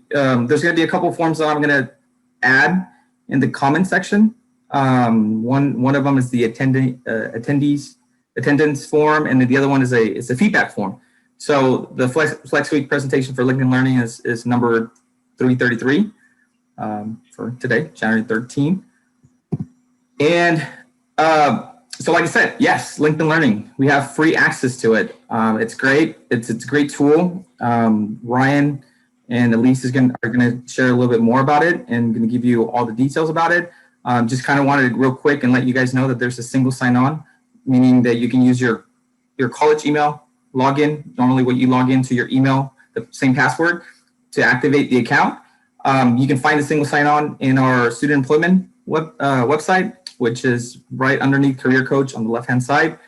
there's going to be a couple forms that I'm going to add in the comment section. One of them is the attendees attendance form, and then the other one is a feedback form. So the Flex Week presentation for LinkedIn Learning is number 333 for today, January 13th. And so like I said, yes, LinkedIn Learning, we have free access to it. It's great. It's a great tool. Ryan and Elise are going to share a little bit more about it and going to give you all the details about it. Just kind of wanted to real quick and let you guys know that there's a single sign-on, meaning that you can use your college email login, normally what you log into your email, the same password, to activate the account. You can find a single sign-on in our student employment website, which is right underneath Career Coach on the left-hand side.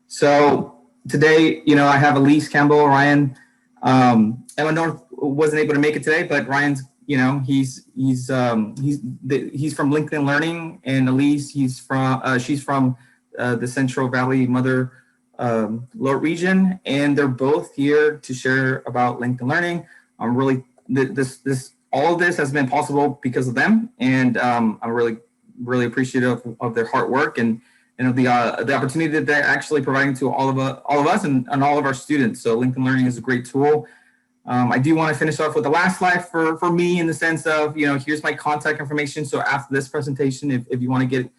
So today, I have Elise Campbell, Ryan. Eleanor wasn't able to make it today, but Ryan's, he's from LinkedIn Learning, and Elise, she's from the Central Valley Mother Lower region, and they're both here to share about LinkedIn Learning. I'm really all of this has been possible because of them, and I'm really appreciative of their hard work and the opportunity that they're actually providing to all of us and all of our students. So LinkedIn Learning is a great tool. I do want to finish off with the last slide for me, in the sense of, here's my contact information. So after this presentation, if you want to get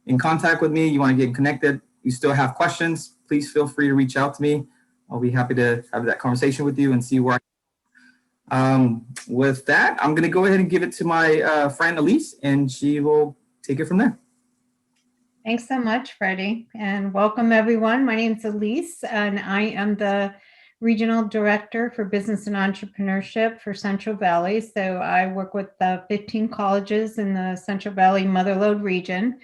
in contact with me, you want to get connected, you still have questions, please feel free to reach out to me. I'll be happy to have that conversation with you and see where with that, I'm going to go ahead and give it to my friend Elise, and she will take it from there. Thanks so much, Freddie, and welcome everyone. My name is Elise, and I am the Regional Director for Business and Entrepreneurship for Central Valley. So I work with 15 colleges in the Central Valley Motherlode region,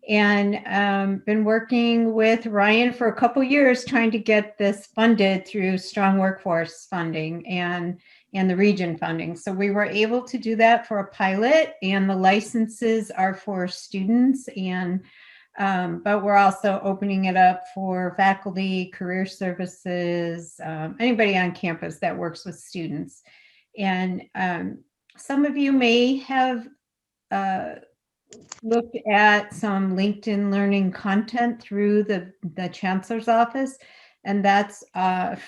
and been working with Ryan for a couple years trying to get this funded through Strong Workforce funding and the region funding. So we were able to do that for a pilot, and the licenses are for students, and but we're also opening it up for faculty, career services, anybody on campus that works with students. And some of you may have looked at some LinkedIn Learning content through the Chancellor's Office, and that's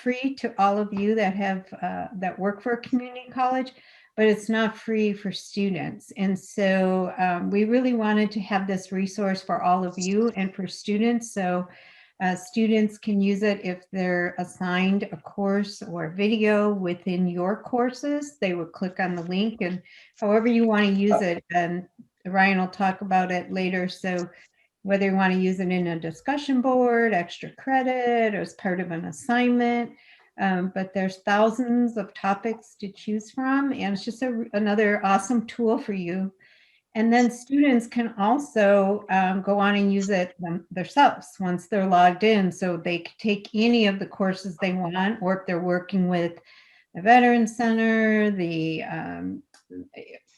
free to all of you that have that work for a community college, but it's not free for students. And so we really wanted to have this resource for all of you and for students. So students can use it if they're assigned a course or a video within your courses. They would click on the link, and however you want to use it, and Ryan will talk about it later. So whether you want to use it in a discussion board, extra credit, or as part of an assignment, but there's thousands of topics to choose from, and it's just another awesome tool for you. And then students can also go on and use it themselves once they're logged in, so they can take any of the courses they want, or if they're working with the Veterans Center, the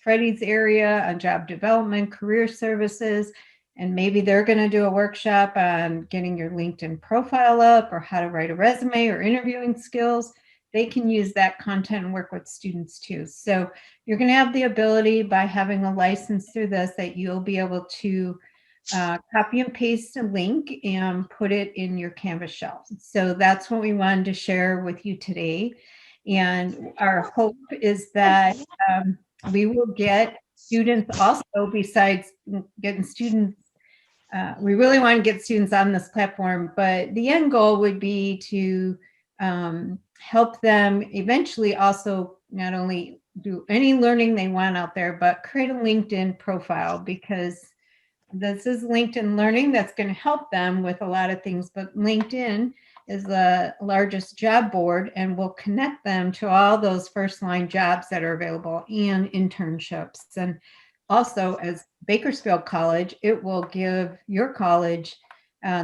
Freddie's area on job development, career services, and maybe they're going to do a workshop on getting your LinkedIn profile up, or how to write a resume, or interviewing skills. They can use that content and work with students too. So you're going to have the ability, by having a license through this, that you'll be able to copy and paste a link and put it in your Canvas shell. So that's what we wanted to share with you today. And our hope is that we will get students also, besides getting students, we really want to get students on this platform, but the end goal would be to help them eventually also not only do any learning they want out there, but create a LinkedIn profile, because this is LinkedIn Learning that's going to help them with a lot of things. But LinkedIn is the largest job board and will connect them to all those first line jobs that are available and internships. And also, as Bakersfield College, it will give your college,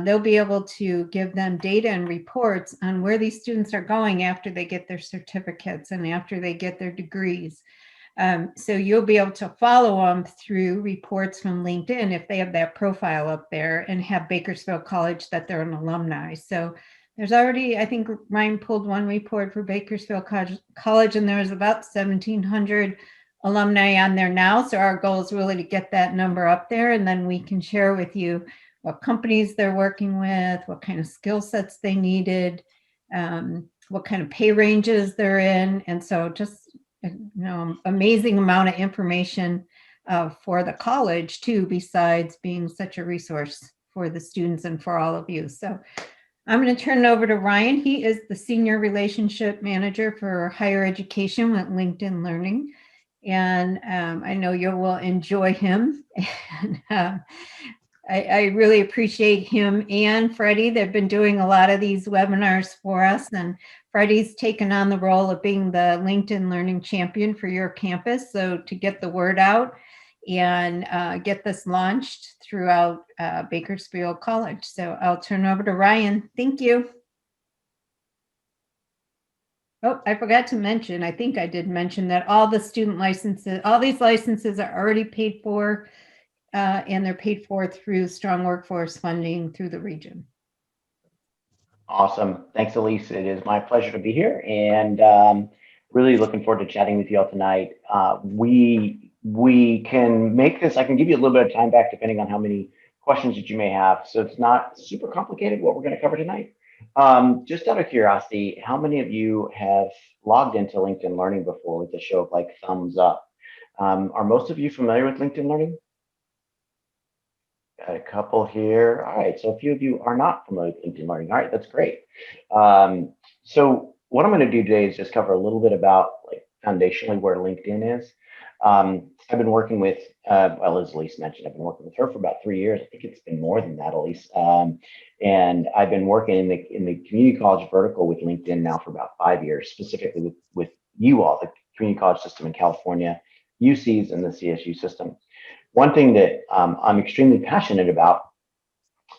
they'll be able to give them data and reports on where these students are going after they get their certificates and after they get their degrees. So you'll be able to follow them through reports from LinkedIn if they have that profile up there and have Bakersfield College that they're an alumni. So There's already, I think Ryan pulled one report for Bakersfield College, and there was about 1,700 alumni on there now. So our goal is really to get that number up there, and then we can share with you what companies they're working with, what kind of skill sets they needed, what kind of pay ranges they're in. And so just, amazing amount of information for the college too, besides being such a resource for the students and for all of you. So I'm going to turn it over to Ryan. He is the Senior Relationship Manager for Higher Education with LinkedIn Learning. And I know you will enjoy him. And, I really appreciate him and Freddie. They've been doing a lot of these webinars for us. And Freddie's taken on the role of being the LinkedIn Learning Champion for your campus. So to get the word out and get this launched throughout Bakersfield College. So I'll turn over to Ryan. Thank you. Oh, I forgot to mention, I think I did mention that all the student licenses, all these licenses are already paid for, and they're paid for through strong workforce funding through the region. Awesome. Thanks, Elise. It is my pleasure to be here, and really looking forward to chatting with you all tonight. We can make this, I can give you a little bit of time back depending on how many questions that you may have. So it's not super complicated what we're going to cover tonight. Just out of curiosity, how many of you have logged into LinkedIn Learning before with a show of like thumbs up? Are most of you familiar with LinkedIn Learning? Got a couple here. All right, so a few of you are not familiar with LinkedIn Learning. All right, that's great. So what I'm going to do today is just cover a little bit about like foundationally where LinkedIn is. I've been working with, well, as Elise mentioned, I've been working with her for about 3 years. I think it's been more than that, Elise. And I've been working in the community college vertical with LinkedIn now for about 5 years, specifically with you all, the community college system in California, UCs, and the CSU system. One thing that I'm extremely passionate about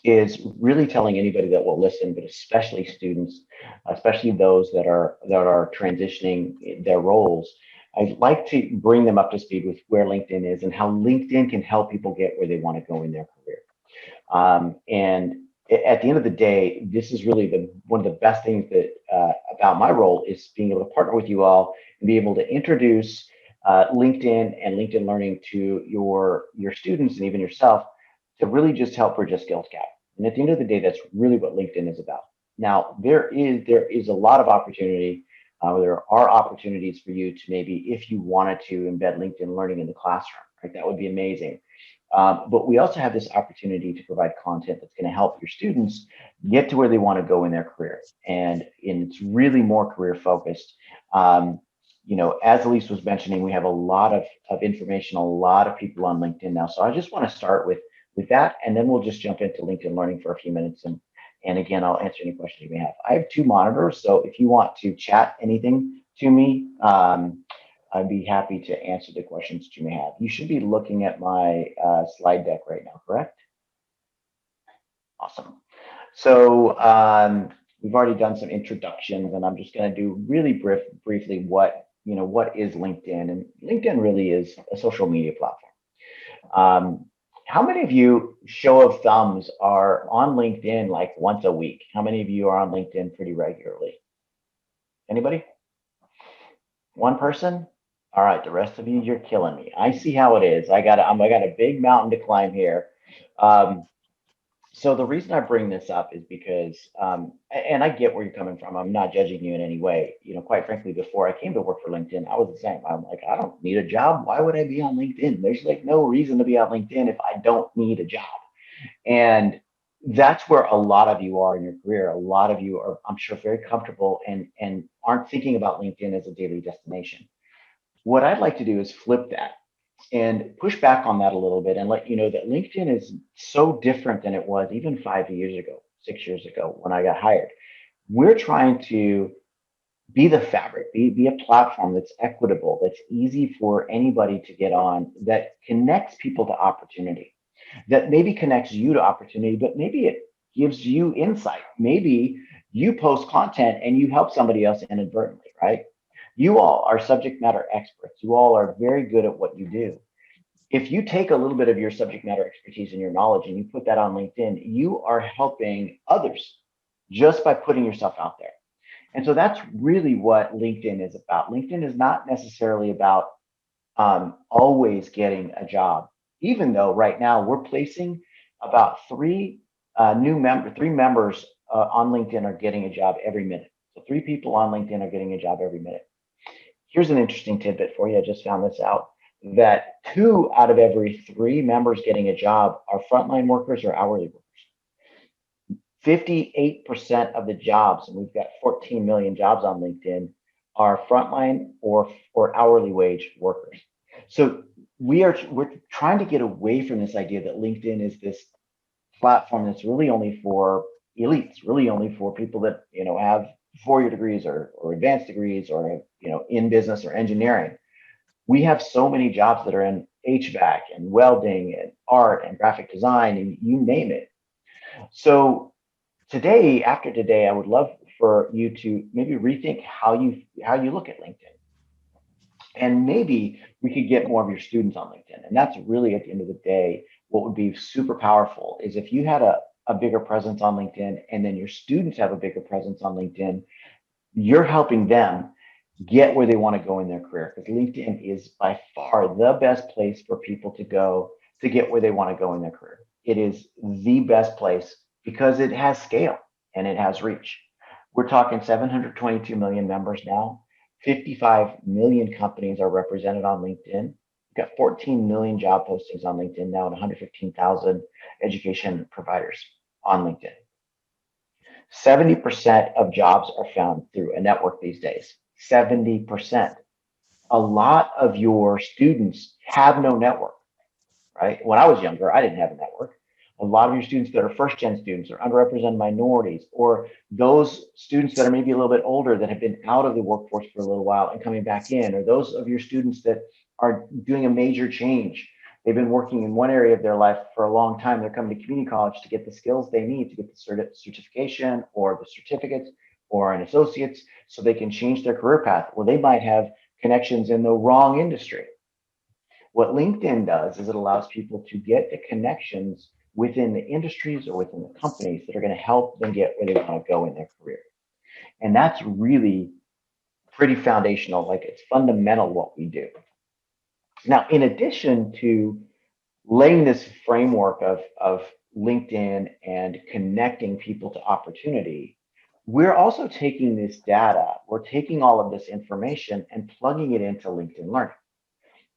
is really telling anybody that will listen, but especially students, especially those that are transitioning their roles. I'd like to bring them up to speed with where LinkedIn is and how LinkedIn can help people get where they want to go in their career. And at the end of the day, this is really one of the best things that about my role is being able to partner with you all and be able to introduce LinkedIn and LinkedIn Learning to your students and even yourself to really just help bridge a skills gap. And at the end of the day, that's really what LinkedIn is about. Now, there is a lot of opportunity. There are opportunities for you to maybe, if you wanted to, embed LinkedIn Learning in the classroom, right? That would be amazing. But we also have this opportunity to provide content that's going to help your students get to where they want to go in their career. And it's really more career focused. As Elise was mentioning, we have a lot of information, a lot of people on LinkedIn now. So I just want to start with that, and then we'll just jump into LinkedIn Learning for a few minutes. And again, I'll answer any questions you may have. I have 2 monitors, so if you want to chat anything to me, I'd be happy to answer the questions that you may have. You should be looking at my slide deck right now, correct? Awesome. So we've already done some introductions, and I'm just going to do really briefly what is LinkedIn. And LinkedIn really is a social media platform. How many of you, show of thumbs, are on LinkedIn like once a week? How many of you are on LinkedIn pretty regularly? Anybody? One person? All right, the rest of you, you're killing me. I see how it is. I got a big mountain to climb here. So the reason I bring this up is because, and I get where you're coming from. I'm not judging you in any way. Quite frankly, before I came to work for LinkedIn, I was the same. I'm like, I don't need a job. Why would I be on LinkedIn? There's like no reason to be on LinkedIn if I don't need a job. And that's where a lot of you are in your career. A lot of you are, I'm sure, very comfortable and aren't thinking about LinkedIn as a daily destination. What I'd like to do is flip that and push back on that a little bit and let you know that LinkedIn is so different than it was even 5 years ago, 6 years ago when I got hired. We're trying to be the fabric, be a platform that's equitable, that's easy for anybody to get on, that connects people to opportunity, that maybe connects you to opportunity, but maybe it gives you insight. Maybe you post content and you help somebody else inadvertently, right? You all are subject matter experts. You all are very good at what you do. If you take a little bit of your subject matter expertise and your knowledge and you put that on LinkedIn, you are helping others just by putting yourself out there. And so that's really what LinkedIn is about. LinkedIn is not necessarily about always getting a job, even though right now we're placing about three members on LinkedIn are getting a job every minute. So 3 people on LinkedIn are getting a job every minute. Here's an interesting tidbit for you. I just found this out, that 2 out of every 3 members getting a job are frontline workers or hourly workers. 58% of the jobs, and we've got 14 million jobs on LinkedIn, are frontline or hourly wage workers. So we're trying to get away from this idea that LinkedIn is this platform that's really only for elites, really only for people that have 4-year degrees or advanced degrees or in business or engineering. We have so many jobs that are in HVAC and welding and art and graphic design and you name it. So after today, I would love for you to maybe rethink how you look at LinkedIn. And maybe we could get more of your students on LinkedIn. And that's really, at the end of the day, what would be super powerful is if you had a bigger presence on LinkedIn and then your students have a bigger presence on LinkedIn, you're helping them get where they want to go in their career, because LinkedIn is by far the best place for people to go to get where they want to go in their career. It is the best place because it has scale and it has reach. We're talking 722 million members now. 55 million companies are represented on LinkedIn. We've got 14 million job postings on LinkedIn now and 115,000 education providers on LinkedIn. 70% of jobs are found through a network these days. 70%. A lot of your students have no network, right? When I was younger, I didn't have a network. A lot of your students that are first-gen students or underrepresented minorities, or those students that are maybe a little bit older that have been out of the workforce for a little while and coming back in, or those of your students that are doing a major change. They've been working in one area of their life for a long time. They're coming to community college to get the skills they need to get the certification or the certificates or an associate's so they can change their career path. Well, they might have connections in the wrong industry. What LinkedIn does is it allows people to get the connections within the industries or within the companies that are going to help them get where they want to go in their career. And that's really pretty foundational, like it's fundamental what we do. Now, in addition to laying this framework of LinkedIn and connecting people to opportunity, we're also taking this data, we're taking all of this information and plugging it into LinkedIn Learning.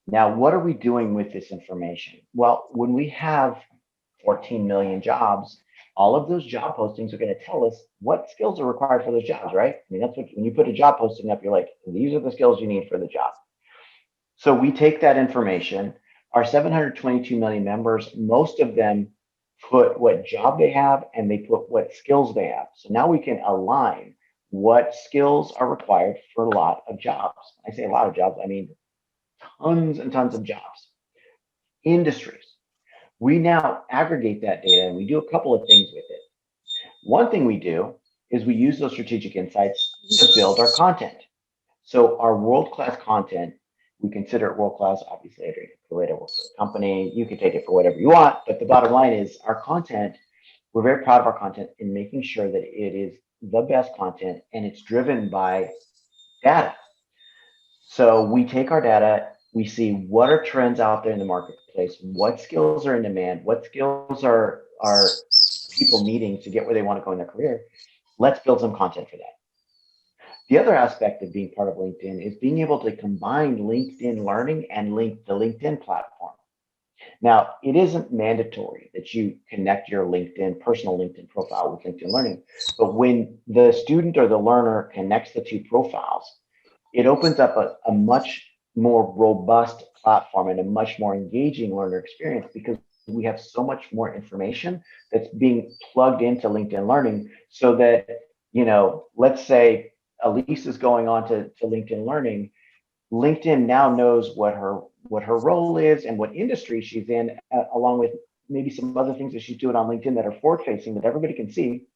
Now, what are we doing with this information? Well, when we have 14 million jobs, all of those job postings are going to tell us what skills are required for those jobs, right? I mean, that's what, when you put a job posting up, you're like, these are the skills you need for the job. So we take that information, our 722 million members, most of them put what job they have and they put what skills they have. So now we can align what skills are required for a lot of jobs. I say a lot of jobs, I mean tons and tons of jobs. Industries. We now aggregate that data and we do a couple of things with it. One thing we do is we use those strategic insights to build our content. So our world-class content, we consider it world-class. Obviously, Adrian Kaleta works for the company. You can take it for whatever you want, but the bottom line is our content, we're very proud of our content in making sure that it is the best content and it's driven by data. So we take our data, we see what are trends out there in the marketplace, what skills are in demand, what skills are people needing to get where they want to go in their career. Let's build some content for that. The other aspect of being part of LinkedIn is being able to combine LinkedIn Learning and the LinkedIn platform. Now, it isn't mandatory that you connect your personal LinkedIn profile with LinkedIn Learning, but when the student or the learner connects the two profiles, it opens up a much more robust platform and a much more engaging learner experience because we have so much more information that's being plugged into LinkedIn Learning so that, let's say Elise is going on to LinkedIn Learning. LinkedIn now knows what her role is and what industry she's in, along with maybe some other things that she's doing on LinkedIn that are forward-facing that everybody can see.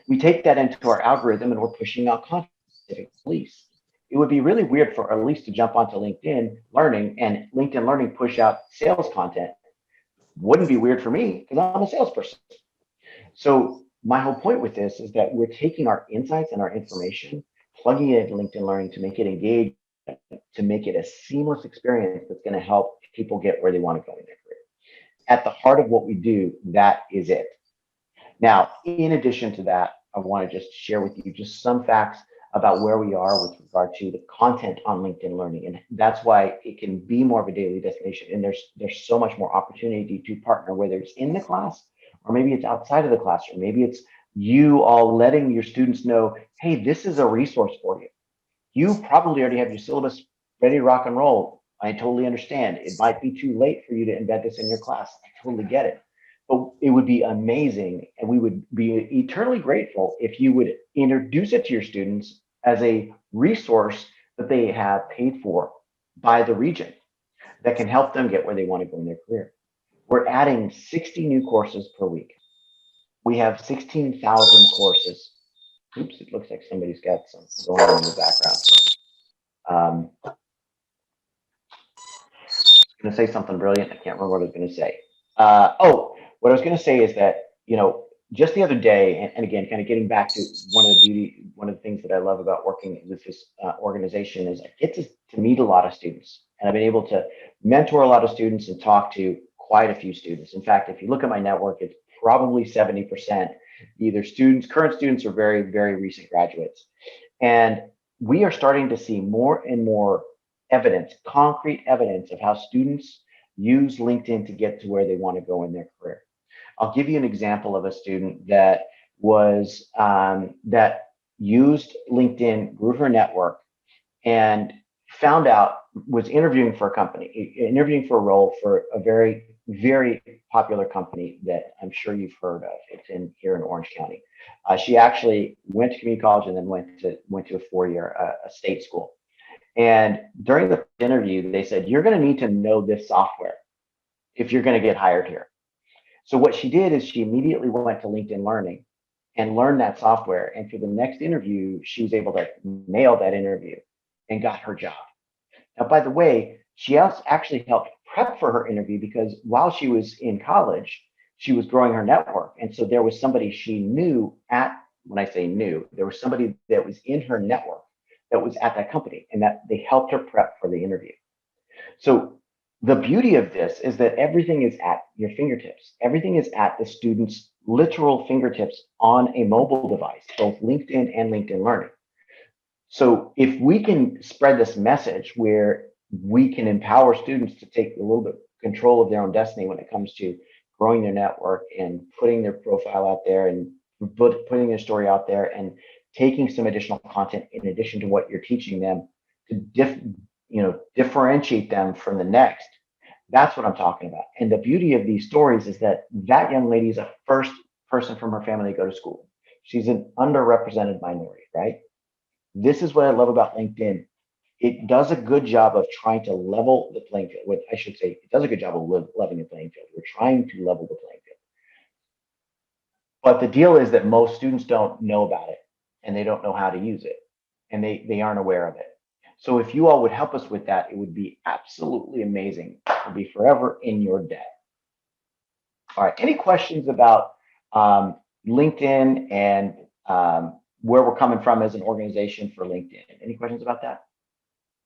We take that into our algorithm and we're pushing out content to Elise. It would be really weird for Elise to jump onto LinkedIn Learning and LinkedIn Learning push out sales content. Wouldn't be weird for me because I'm a salesperson. So my whole point with this is that we're taking our insights and our information, plugging it into LinkedIn Learning to make it engage, to make it a seamless experience that's going to help people get where they want to go in their career. At the heart of what we do, that is it. Now, in addition to that, I want to just share with you just some facts about where we are with regard to the content on LinkedIn Learning. And that's why it can be more of a daily destination. And there's so much more opportunity to partner, whether it's in the class or maybe it's outside of the classroom. Maybe it's you all letting your students know, hey, this is a resource for you. You probably already have your syllabus ready to rock and roll. I totally understand. It might be too late for you to embed this in your class. I totally get it. But it would be amazing, and we would be eternally grateful if you would introduce it to your students as a resource that they have paid for by the region that can help them get where they want to go in their career. We're adding 60 new courses per week. We have 16,000 courses. Oops, it looks like somebody's got some going on in the background. I'm going to say something brilliant. I can't remember what I was going to say. What I was going to say is that, just the other day, and again, kind of getting back to one of the things that I love about working with this organization is I get to meet a lot of students, and I've been able to mentor a lot of students and talk to quite a few students. In fact, if you look at my network, it's probably 70% either current students or very, very recent graduates. And we are starting to see more and more evidence, concrete evidence of how students use LinkedIn to get to where they want to go in their career. I'll give you an example of a student that that used LinkedIn, grew her network, and was interviewing for a role for a very, very popular company that I'm sure you've heard of. It's here in Orange County. She actually went to community college and then went to a 4-year a state school. And during the interview, they said, you're going to need to know this software if you're going to get hired here. So what she did is she immediately went to LinkedIn Learning and learned that software. And for the next interview, she was able to nail that interview and got her job. Now, by the way, she actually helped prep for her interview because while she was in college, she was growing her network. And so there was somebody she knew when I say knew, there was somebody that was in her network that was at that company, and that they helped her prep for the interview. So the beauty of this is that everything is at your fingertips. Everything is at the student's literal fingertips on a mobile device, both LinkedIn and LinkedIn Learning. So if we can spread this message where we can empower students to take a little bit control of their own destiny when it comes to growing their network and putting their profile out there and putting their story out there and taking some additional content in addition to what you're teaching them to differentiate them from the next. That's what I'm talking about. And the beauty of these stories is that young lady is a first person from her family to go to school. She's an underrepresented minority, right? This is what I love about LinkedIn. It does a good job of trying to level the playing field. It does a good job of leveling the playing field. We're trying to level the playing field. But the deal is that most students don't know about it and they don't know how to use it and they aren't aware of it. So if you all would help us with that, it would be absolutely amazing. It would be forever in your debt. All right, any questions about LinkedIn and where we're coming from as an organization for LinkedIn? Any questions about that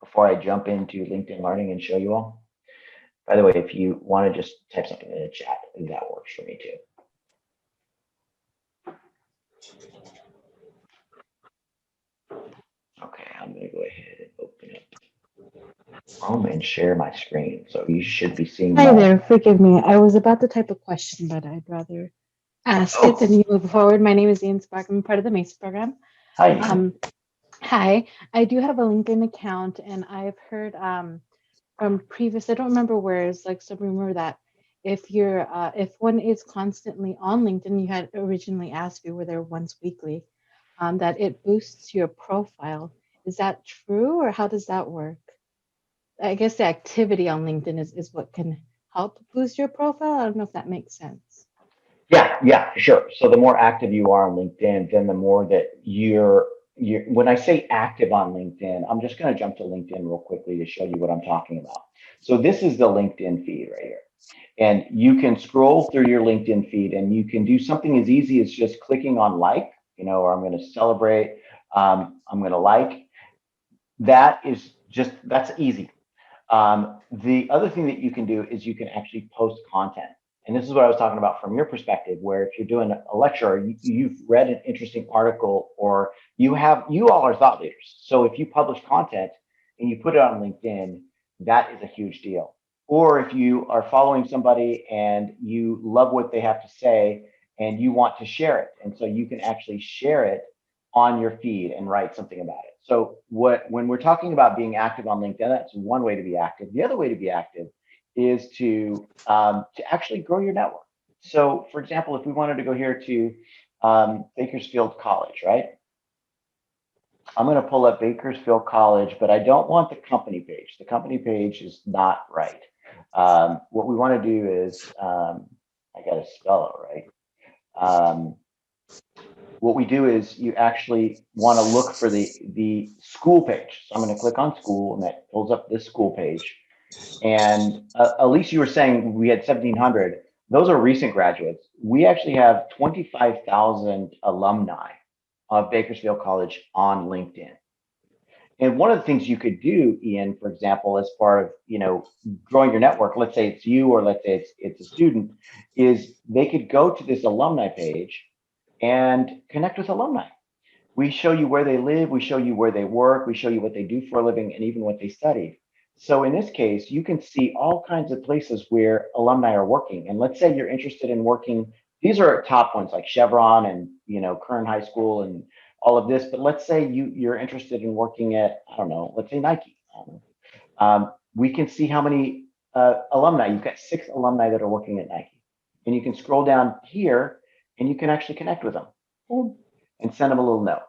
before I jump into LinkedIn Learning and show you all? By the way, if you want to just type something in the chat, that works for me too. Okay, I'm going to go ahead and open up Chrome and share my screen. So you should be seeing. Hi there, forgive me. I was about to type a question, but I'd rather ask it than you move forward. My name is Ian Spark. I'm part of the MACE program. Hi. Hi, I do have a LinkedIn account, and I've heard from previous, I don't remember where, it's like some rumor that if one is constantly on LinkedIn, you had originally asked if you were there once weekly, that it boosts your profile. Is that true, or how does that work? I guess the activity on LinkedIn is what can help boost your profile. I don't know if that makes sense. Yeah, sure. So the more active you are on LinkedIn, then the more that you're when I say active on LinkedIn, I'm just going to jump to LinkedIn real quickly to show you what I'm talking about. So this is the LinkedIn feed right here. And you can scroll through your LinkedIn feed and you can do something as easy as just clicking on like, or I'm going to celebrate, I'm going to like. That's easy. The other thing that you can do is you can actually post content. And this is what I was talking about from your perspective, where if you're doing a lecture, or you've read an interesting article, or you all are thought leaders. So if you publish content and you put it on LinkedIn, that is a huge deal. Or if you are following somebody and you love what they have to say and you want to share it. And so you can actually share it on your feed and write something about it. So when we're talking about being active on LinkedIn, that's one way to be active. The other way to be active is to actually grow your network. So for example, if we wanted to go here to Bakersfield College, right? I'm going to pull up Bakersfield College, but I don't want the company page. The company page is not right. What we want to do is, I got to spell it right. What we do is you actually want to look for the school page. So I'm going to click on school, and that pulls up this school page. And Elise, you were saying we had 1,700. Those are recent graduates. We actually have 25,000 alumni of Bakersfield College on LinkedIn. And one of the things you could do, Ian, for example, as part of growing your network, let's say it's you or let's say it's a student, is they could go to this alumni page and connect with alumni. We show you where they live, we show you where they work, we show you what they do for a living, and even what they studied. So in this case, you can see all kinds of places where alumni are working. And let's say you're interested in working, these are top ones like Chevron and Kern High School and all of this. But let's say you're interested in working at, I don't know, let's say Nike. We can see how many alumni. You've got 6 alumni that are working at Nike. And you can scroll down here and you can actually connect with them and send them a little note.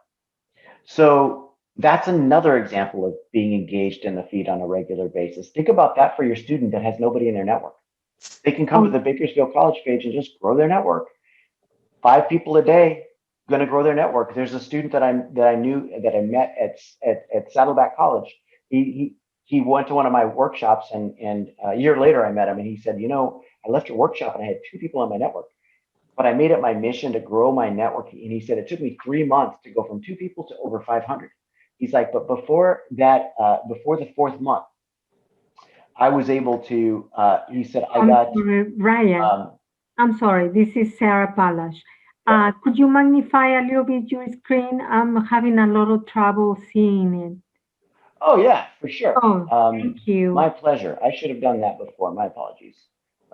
So that's another example of being engaged in the feed on a regular basis. Think about that for your student that has nobody in their network. They can come to the Bakersfield College page and just grow their network. 5 people a day going to grow their network. There's a student that I met at Saddleback College. He went to one of my workshops, and a year later I met him, and he said, I left your workshop and I had 2 people on my network, but I made it my mission to grow my network. And he said, it took me 3 months to go from 2 people to over 500. He's like, but before that, before the 4th month, I was able to, he said, Ryan, I'm sorry, this is Sarah Palash. Could you magnify a little bit your screen? I'm having a lot of trouble seeing it. Oh yeah, for sure. Oh, thank you. My pleasure. I should have done that before. My apologies.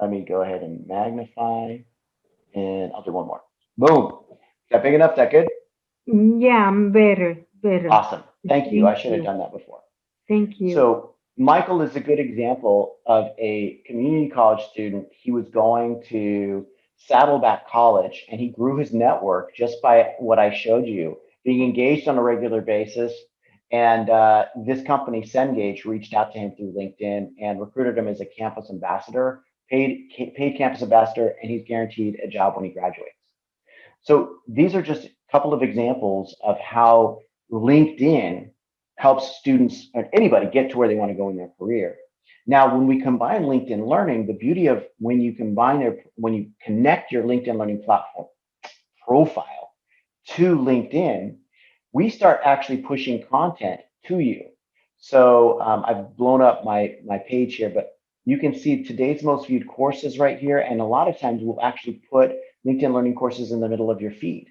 Let me go ahead and magnify, and I'll do one more. Boom. Is that big enough? Is that good? Yeah, I'm better. Awesome. Thank you. I should have done that before. Thank you. So Michael is a good example of a community college student. He was going to Saddleback College, and he grew his network just by what I showed you, being engaged on a regular basis. And this company, Cengage, reached out to him through LinkedIn and recruited him as a campus ambassador, paid campus ambassador, and he's guaranteed a job when he graduates. So these are just a couple of examples of how LinkedIn helps students or anybody get to where they want to go in their career. Now, when we combine LinkedIn Learning, the beauty of when you connect your LinkedIn Learning platform profile to LinkedIn, we start actually pushing content to you. So I've blown up my page here, but you can see today's most viewed courses right here. And a lot of times we'll actually put LinkedIn Learning courses in the middle of your feed.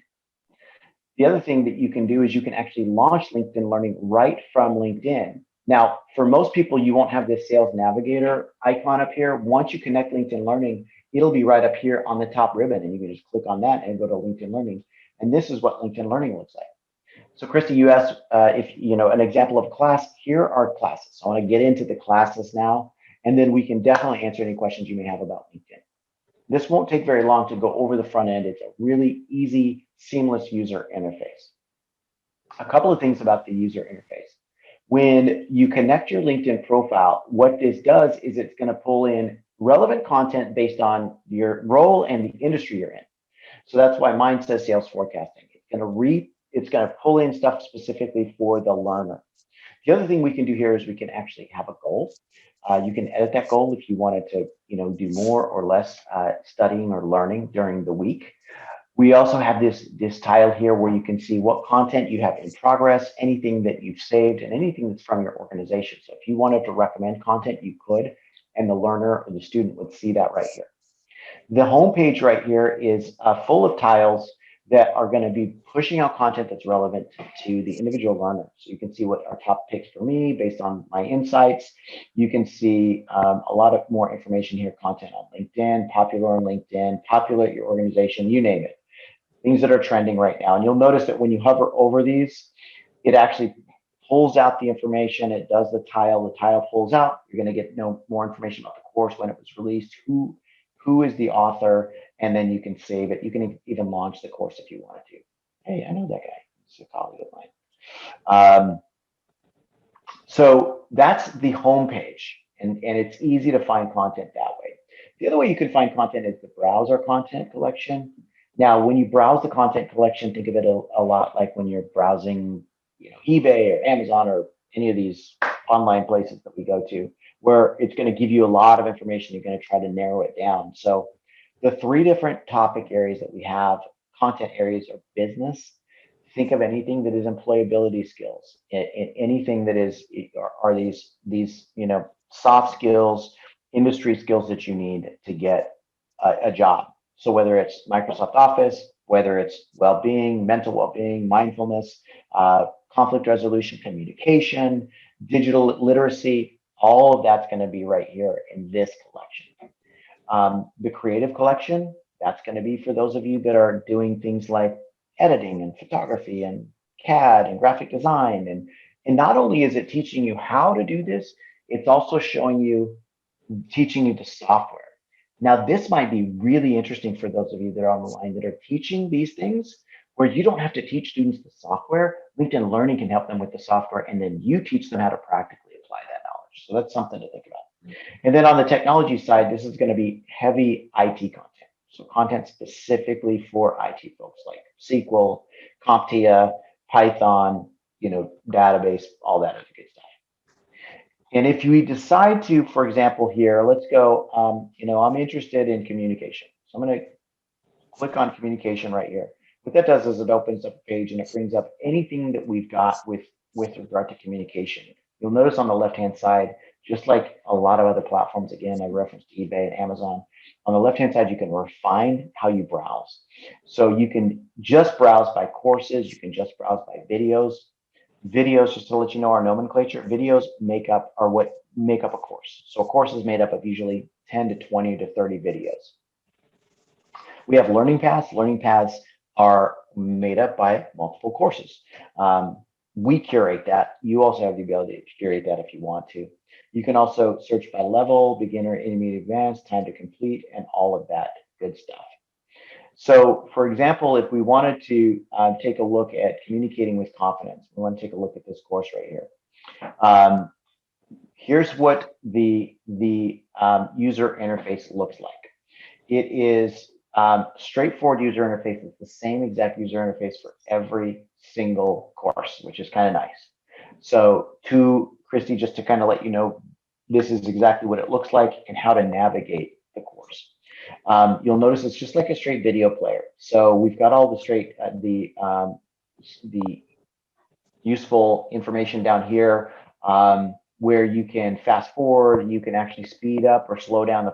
The other thing that you can do is you can actually launch LinkedIn Learning right from LinkedIn. Now, for most people, you won't have this Sales Navigator icon up here. Once you connect LinkedIn Learning, it'll be right up here on the top ribbon, and you can just click on that and go to LinkedIn Learning. And this is what LinkedIn Learning looks like. So Christy, you asked if, an example of class. Here are classes. So I want to get into the classes now, and then we can definitely answer any questions you may have about LinkedIn. This won't take very long to go over the front end. It's a really easy, seamless user interface. A couple of things about the user interface. When you connect your LinkedIn profile, what this does is it's going to pull in relevant content based on your role and the industry you're in. So that's why mine says sales forecasting. It's going to pull in stuff specifically for the learner. The other thing we can do here is we can actually have a goal. You can edit that goal if you wanted to, do more or less studying or learning during the week. We also have this tile here where you can see what content you have in progress, anything that you've saved, and anything that's from your organization. So if you wanted to recommend content, you could, and the learner or the student would see that right here. The home page right here is full of tiles that are going to be pushing out content that's relevant to the individual learner. So you can see what are top picks for me based on my insights. You can see a lot of more information here, content on LinkedIn, popular on LinkedIn, popular at your organization, you name it. Things that are trending right now. And you'll notice that when you hover over these, it actually pulls out the information. It does the tile pulls out. You're going to get more information about the course, when it was released, who is the author, and then you can save it. You can even launch the course if you wanted to. Hey, I know that guy. He's a colleague of mine. So that's the home page, and it's easy to find content that way. The other way you can find content is the browser content collection. Now, when you browse the content collection, think of it a lot like when you're browsing, eBay or Amazon or any of these online places that we go to, where it's going to give you a lot of information. You're going to try to narrow it down. So the 3 different topic areas that we have, content areas, are business. Think of anything that is employability skills, anything that are these soft skills, industry skills that you need to get a job. So whether it's Microsoft Office, whether it's well-being, mental well-being, mindfulness, conflict resolution, communication, digital literacy, all of that's going to be right here in this collection. The creative collection, that's going to be for those of you that are doing things like editing and photography and CAD and graphic design. And not only is it teaching you how to do this, it's also teaching you the software. Now, this might be really interesting for those of you that are on the line that are teaching these things, where you don't have to teach students the software. LinkedIn Learning can help them with the software, and then you teach them how to practically apply that knowledge. So that's something to think about. And then on the technology side, this is going to be heavy IT content. So content specifically for IT folks, like SQL, CompTIA, Python, database, all that good stuff. And if we decide to, for example, here, let's go, I'm interested in communication. So I'm going to click on communication right here. What that does is it opens up a page and it brings up anything that we've got with regard to communication. You'll notice on the left-hand side, just like a lot of other platforms, again, I referenced eBay and Amazon, on the left-hand side, you can refine how you browse. So you can just browse by courses. You can just browse by videos. Videos, just to let you know our nomenclature, videos are what make up a course. So a course is made up of usually 10 to 20 to 30 videos. We have learning paths. Learning paths are made up by multiple courses. We curate that. You also have the ability to curate that if you want to. You can also search by level, beginner, intermediate, advanced, time to complete, and all of that good stuff. So, for example, if we wanted to take a look at communicating with confidence, we want to take a look at this course right here. Here's what the user interface looks like. It is straightforward user interface. It's the same exact user interface for every single course, which is kind of nice. So to Christy, just to kind of let you know, this is exactly what it looks like and how to navigate the course. You'll notice it's just like a straight video player. So we've got all the useful information down here where you can fast forward, you can actually speed up or slow down the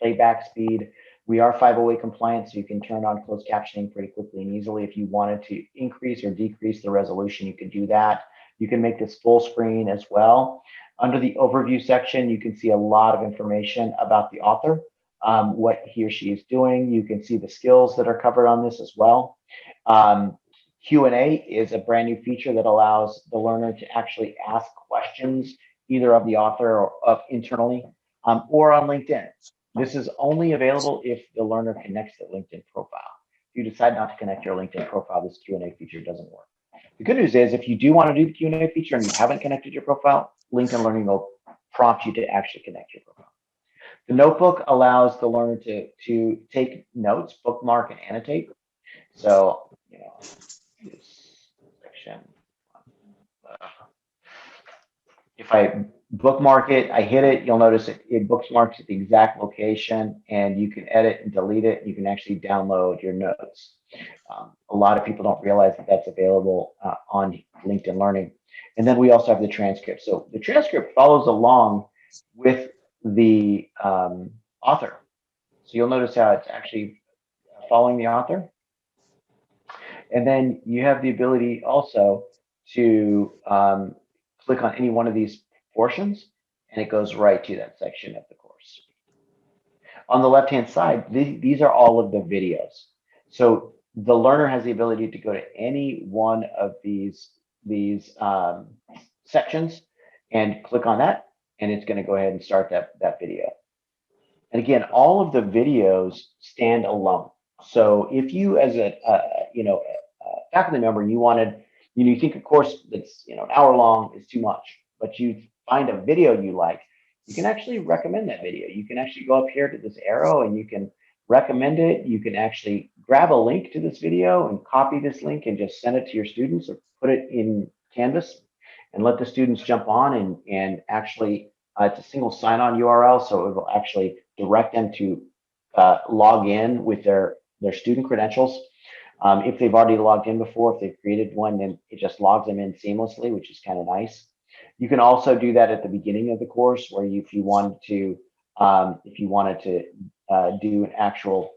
playback speed. We are 508 compliant, so you can turn on closed captioning pretty quickly and easily. If you wanted to increase or decrease the resolution, you can do that. You can make this full screen as well. Under the overview section, you can see a lot of information about the author, what he or she is doing. You can see the skills that are covered on this as well. Q&A is a brand new feature that allows the learner to actually ask questions either of the author or of internally or on LinkedIn. This is only available if the learner connects to the LinkedIn profile. If you decide not to connect your LinkedIn profile, this Q&A feature doesn't work. The good news is if you do want to do the Q&A feature and you haven't connected your profile, LinkedIn Learning will prompt you to actually connect your profile. The notebook allows the learner to take notes, bookmark, and annotate. So, this section, If I bookmark it, I hit it, you'll notice it bookmarks at the exact location, and you can edit and delete it. You can actually download your notes. A lot of people don't realize that that's available on LinkedIn Learning. And then we also have the transcript. So the transcript follows along with the author. So you'll notice how it's actually following the author. And then you have the ability also to click on any one of these portions, and it goes right to that section of the course. On the left-hand side, these are all of the videos. So the learner has the ability to go to any one of these sections and click on that, and it's going to go ahead and start that video. And again, all of the videos stand alone. So if you, as a faculty member, you think a course that's an hour long is too much, but you find a video you like, you can actually recommend that video. You can actually go up here to this arrow and you can recommend it. You can actually grab a link to this video and copy this link and just send it to your students, or put it in Canvas and let the students jump on and actually it's a single sign-on URL, so it will actually direct them to log in with their student credentials. If they've already logged in before, if they've created one, then it just logs them in seamlessly, which is kind of nice. You can also do that at the beginning of the course, where if you wanted to do an actual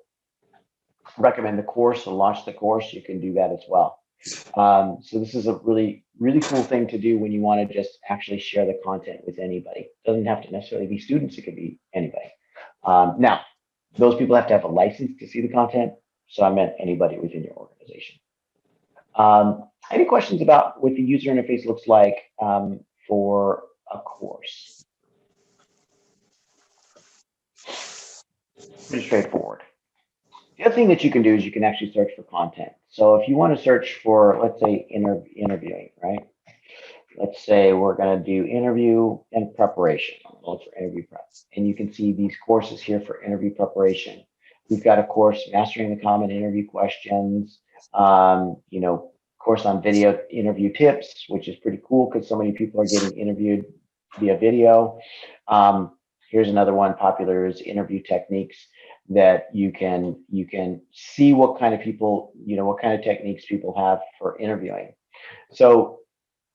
recommend the course or launch the course, you can do that as well. So this is a really, really cool thing to do when you want to just actually share the content with anybody. It doesn't have to necessarily be students, it could be anybody. Now, those people have to have a license to see the content. So I meant anybody within your organization. Any questions about what the user interface looks like for a course? Pretty straightforward. The other thing that you can do is you can actually search for content. So if you want to search for, let's say, interviewing, right? Let's say we're going to do interview and preparation. Look for interview prep. And you can see these courses here for interview preparation. We've got a course, Mastering the Common Interview Questions, course on video interview tips, which is pretty cool because so many people are getting interviewed via video. Here's another one, popular is interview techniques, that you can see what kind of people, what kind of techniques people have for interviewing. So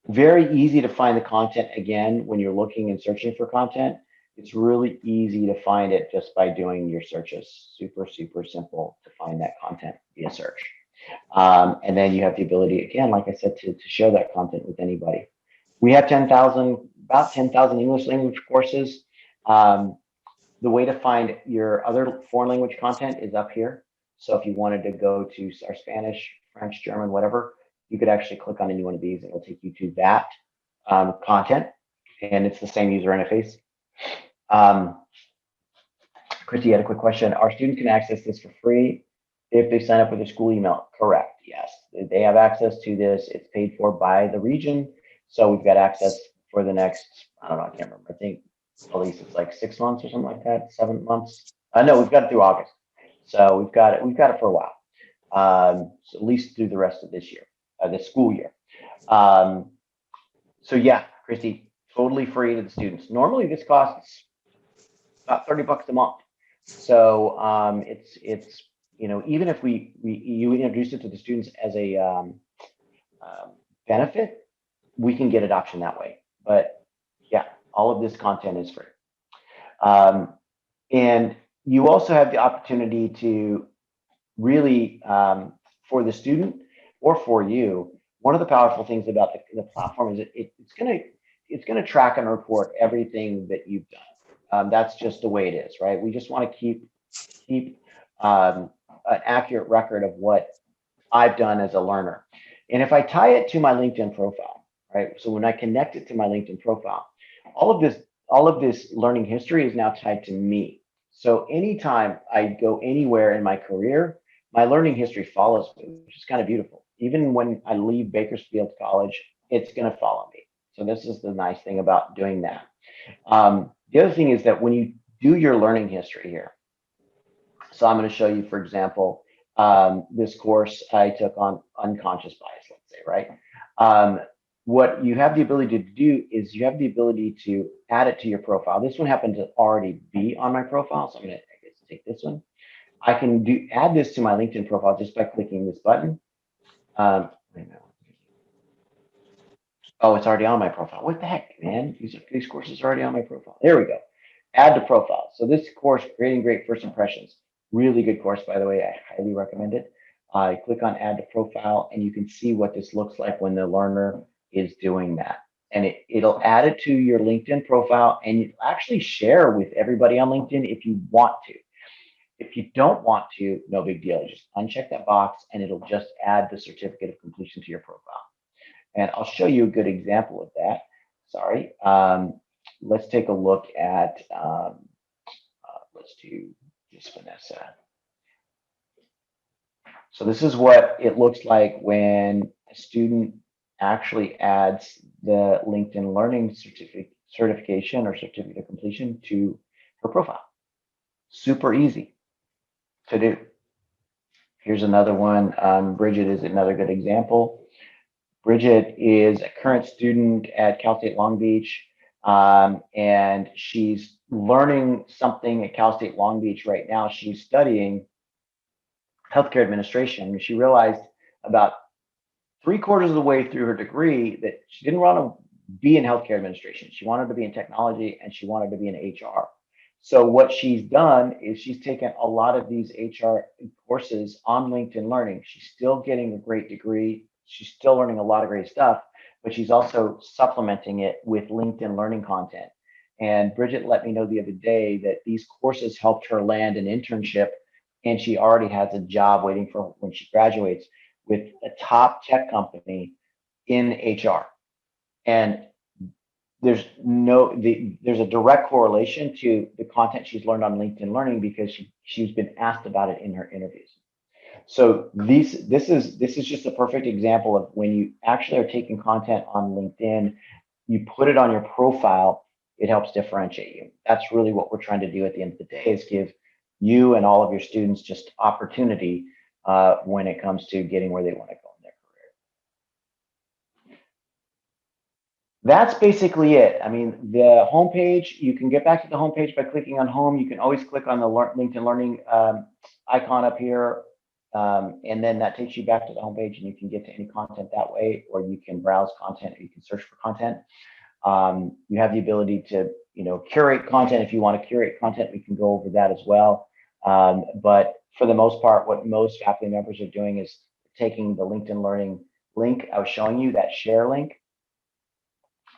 very easy to find the content. Again, when you're looking and searching for content, it's really easy to find it just by doing your searches. Super, super simple to find that content via search. And then you have the ability, again, like I said, to share that content with anybody. We have about 10,000 English language courses. The way to find your other foreign language content is up here. So if you wanted to go to our Spanish, French, German, whatever, you could actually click on any one of these and it'll take you to that content. And it's the same user interface. Christy had a quick question. Our students can access this for free if they sign up with their school email. Correct. Yes, they have access to this. It's paid for by the region. So we've got access for the next, I don't know, I can't remember. I think at least it's like 6 months or something like that, 7 months. No, we've got it through August. So we've got it for a while. So at least through the rest of this year, this school year. So yeah, Christy, totally free to the students. Normally this costs about $30 a month. So it's even if you introduce it to the students as a benefit, we can get adoption that way. But yeah, all of this content is free. And you also have the opportunity to really, for the student or for you, one of the powerful things about the platform is it's gonna track and report everything that you've done. That's just the way it is, right? We just want to keep an accurate record of what I've done as a learner. And if I tie it to my LinkedIn profile, right? So when I connect it to my LinkedIn profile, all of this learning history is now tied to me. So anytime I go anywhere in my career, my learning history follows me, which is kind of beautiful. Even when I leave Bakersfield College, it's going to follow me. So this is the nice thing about doing that. The other thing is that when you do your learning history here, so I'm going to show you, for example, this course I took on unconscious bias, let's say, right? what you have the ability to do is you have the ability to add it to your profile. This one happened to already be on my profile, so I'm going to, I guess, take this one. I can add this to my LinkedIn profile just by clicking this button. Oh, it's already on my profile. What the heck, man? These courses are already on my profile. There we go. Add to profile. So this course, Creating Great First Impressions, really good course, by the way. I highly recommend it. I click on Add to Profile, and you can see what this looks like when the learner is doing that. And it'll add it to your LinkedIn profile, and you'll actually share with everybody on LinkedIn if you want to. If you don't want to, no big deal. You just uncheck that box, and it'll just add the certificate of completion to your profile. And I'll show you a good example of that. Sorry. Let's take a look at, let's do this, Vanessa. So this is what it looks like when a student actually adds the LinkedIn Learning certification or certificate of completion to her profile. Super easy to do. Here's another one. Bridget is another good example. Bridget is a current student at Cal State Long Beach, and she's learning something at Cal State Long Beach right now. She's studying healthcare administration. She realized about 3/4 of the way through her degree that she didn't want to be in healthcare administration. She wanted to be in technology, and she wanted to be in HR. So what she's done is she's taken a lot of these HR courses on LinkedIn Learning. She's still getting a great degree. She's still learning a lot of great stuff, but she's also supplementing it with LinkedIn Learning content. And Bridget let me know the other day that these courses helped her land an internship, and she already has a job waiting for her when she graduates with a top tech company in HR. And there's a direct correlation to the content she's learned on LinkedIn Learning because she's been asked about it in her interviews. So this is just a perfect example of when you actually are taking content on LinkedIn, you put it on your profile, it helps differentiate you. That's really what we're trying to do at the end of the day, is give you and all of your students just opportunity when it comes to getting where they want to go in their career. That's basically it. I mean, the homepage, you can get back to the homepage by clicking on home. You can always click on the LinkedIn Learning icon up here. And then that takes you back to the homepage, and you can get to any content that way, or you can browse content, or you can search for content. You have the ability to, curate content. If you want to curate content, we can go over that as well. But for the most part, what most faculty members are doing is taking the LinkedIn Learning link I was showing you, that share link,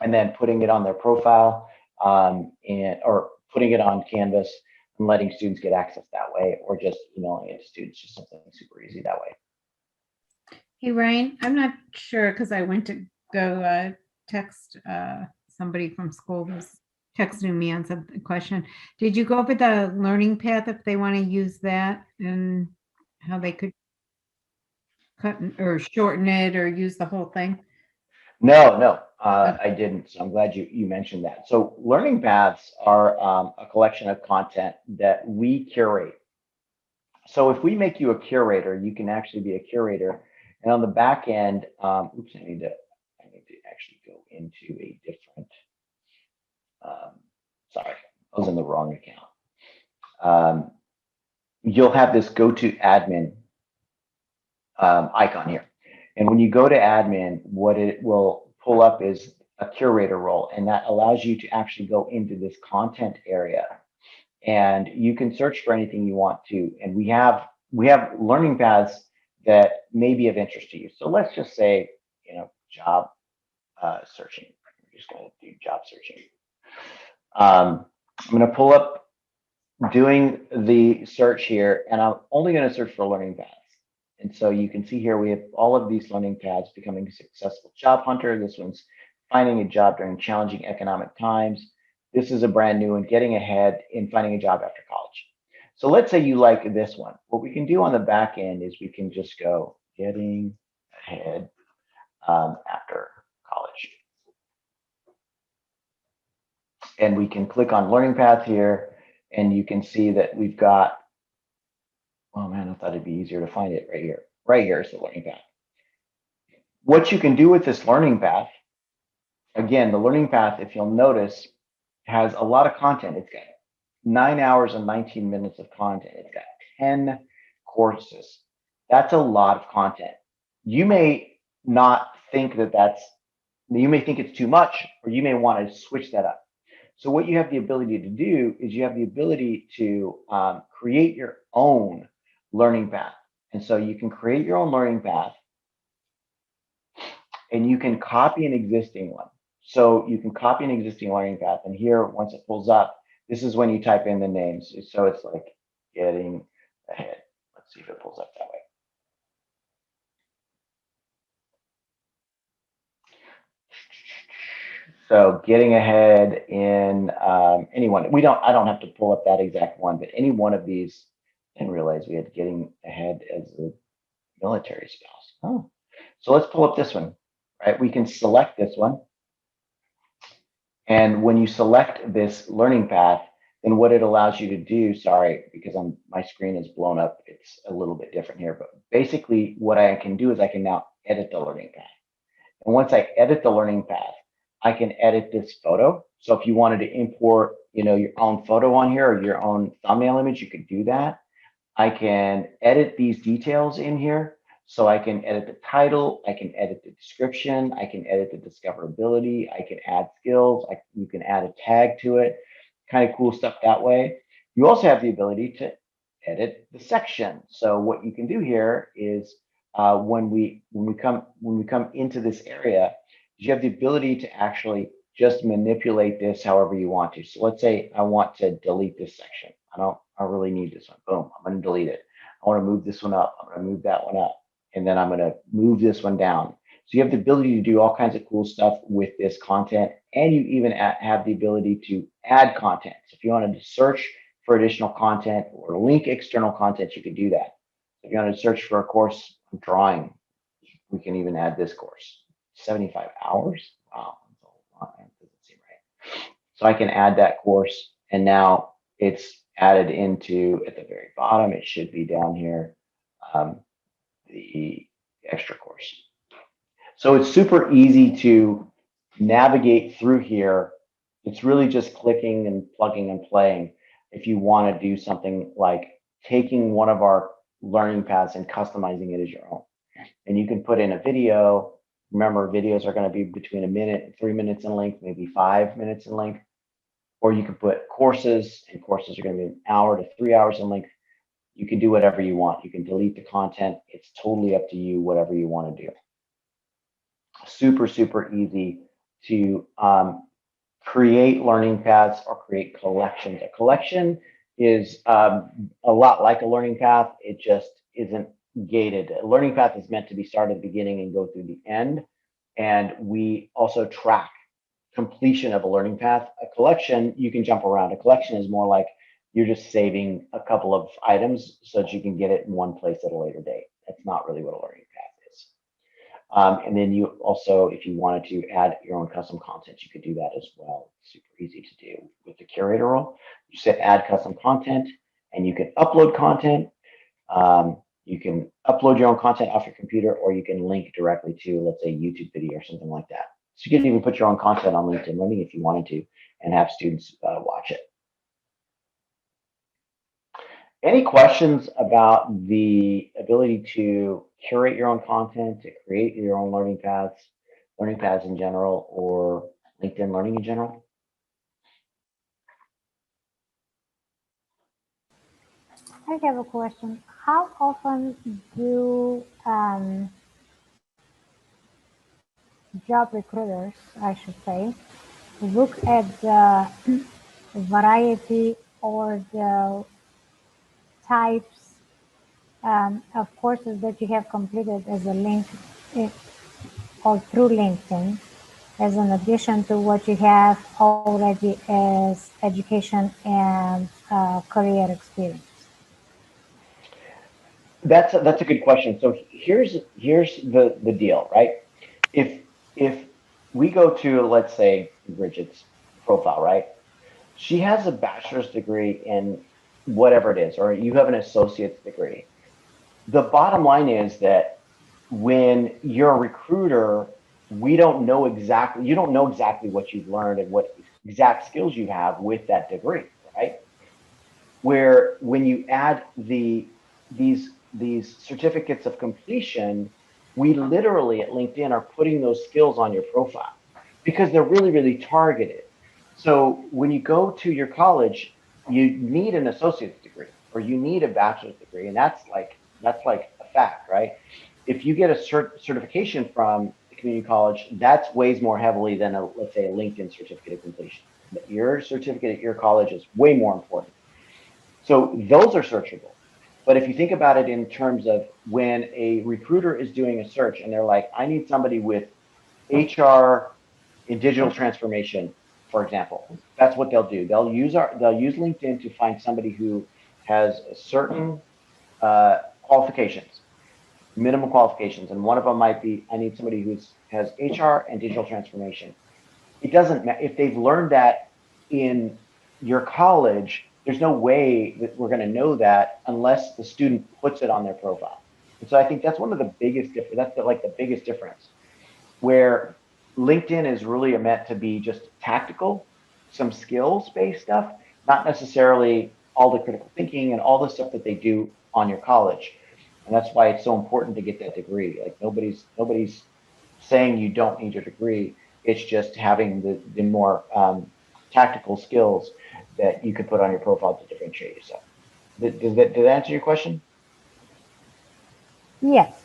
and then putting it on their profile, or putting it on Canvas and letting students get access that way, or just emailing it to students, just something super easy that way. Hey, Ryan, I'm not sure because I went to go text somebody from school was texting me on some question. Did you go over the learning path if they want to use that, and how they could cut or shorten it or use the whole thing? No, I didn't. So I'm glad you mentioned that. So learning paths are a collection of content that we curate. So if we make you a curator, you can actually be a curator. And on the back end, oops, I need to actually go into a different. Sorry, I was in the wrong account. You'll have this go to admin icon here. And when you go to admin, what it will pull up is a curator role, and that allows you to actually go into this content area, and you can search for anything you want to. And we have learning paths that may be of interest to you. So let's just say, job searching. We're just going to do job searching. I'm going to pull up doing the search here, and I'm only going to search for learning paths. And so you can see here we have all of these learning paths: becoming a successful job hunter. This one's finding a job during challenging economic times. This is a brand new one: getting ahead in finding a job after college. So let's say you like this one. What we can do on the back end is we can just go getting ahead after college. And we can click on learning path here, and you can see that we've got, oh man, I thought it'd be easier to find it right here. Right here is the learning path. What you can do with this learning path again, the learning path, if you'll notice, has a lot of content. It's got 9 hours and 19 minutes of content. It's got 10 courses. That's a lot of content. You may not think you may think it's too much, or you may want to switch that up. So what you have the ability to do is you have the ability to create your own learning path. And so you can create your own learning path, and you can copy an existing one. So you can copy an existing learning path, and here, once it pulls up, this is when you type in the names. So it's like getting ahead. Let's see if it pulls up that way. So getting ahead in anyone. I don't have to pull up that exact one, but any one of these. Didn't realize we had getting ahead as a military spouse. Oh, so let's pull up this one, right? We can select this one. And when you select this learning path, then what it allows you to do, sorry, because my screen is blown up, it's a little bit different here, but basically what I can do is I can now edit the learning path. And once I edit the learning path, I can edit this photo. So if you wanted to import, your own photo on here or your own thumbnail image, you could do that. I can edit these details in here. So I can edit the title, I can edit the description, I can edit the discoverability, I can add skills, you can add a tag to it, kind of cool stuff that way. You also have the ability to edit the section. So what you can do here is when we come into this area, you have the ability to actually just manipulate this however you want to. So let's say I want to delete this section. I really need this one. Boom, I'm going to delete it. I want to move this one up. I'm going to move that one up. And then I'm going to move this one down. So you have the ability to do all kinds of cool stuff with this content. And you even have the ability to add content. So if you wanted to search for additional content or link external content, you could do that. If you want to search for a course on drawing, we can even add this course. 75 hours? Wow, that's a lot. That doesn't seem right. So I can add that course, and now it's added into, at the very bottom, it should be down here, the extra course. So it's super easy to navigate through here. It's really just clicking and plugging and playing if you want to do something like taking one of our learning paths and customizing it as your own. And you can put in a video. Remember, videos are going to be between 1 minute and 3 minutes in length, maybe 5 minutes in length. Or you can put courses, and courses are going to be 1 hour to 3 hours in length. You can do whatever you want. You can delete the content. It's totally up to you, whatever you want to do. Super, super easy to create learning paths or create collections. A collection is a lot like a learning path. It just isn't gated. A learning path is meant to be started at the beginning and go through the end. And we also track completion of a learning path. A collection, you can jump around. A collection is more like you're just saving a couple of items so that you can get it in one place at a later date. That's not really what a learning path is. And then you also, if you wanted to add your own custom content, you could do that as well. It's super easy to do with the curator role. You set add custom content, and you can upload content. You can upload your own content off your computer, or you can link directly to, let's say, YouTube video or something like that. So you can even put your own content on LinkedIn Learning if you wanted to, and have students watch it. Any questions about the ability to curate your own content, to create your own learning paths in general, or LinkedIn Learning in general? I have a question. How often do job recruiters, I should say, look at the variety or the types of courses that you have completed as a link or through LinkedIn, as an addition to what you have already as education and career experience? That's a good question. So here's the deal, right? If we go to, let's say, Bridget's profile, right? She has a bachelor's degree in whatever it is, or you have an associate's degree. The bottom line is that when you're a recruiter, you don't know exactly what you've learned and what exact skills you have with that degree, right? Where when you add these certificates of completion, we literally at LinkedIn are putting those skills on your profile because they're really, really targeted. So when you go to your college, you need an associate's degree or you need a bachelor's degree, and that's like a fact, right? If you get a certification from the community college, that weighs more heavily than let's say a LinkedIn certificate of completion. But your certificate at your college is way more important. So those are searchable. But if you think about it in terms of when a recruiter is doing a search and they're like, I need somebody with HR in digital transformation, for example, that's what they'll do. They'll use LinkedIn to find somebody who has certain qualifications, minimum qualifications, and one of them might be I need somebody who has HR and digital transformation. It doesn't matter if they've learned that in your college. There's no way that we're going to know that unless the student puts it on their profile. And so I think that's one of the biggest difference. That's the biggest difference, where LinkedIn is really meant to be just tactical, some skills-based stuff, not necessarily all the critical thinking and all the stuff that they do on your college. And that's why it's so important to get that degree. Like nobody's saying you don't need your degree. It's just having the more tactical skills that you could put on your profile to differentiate yourself. Did that answer your question? Yes.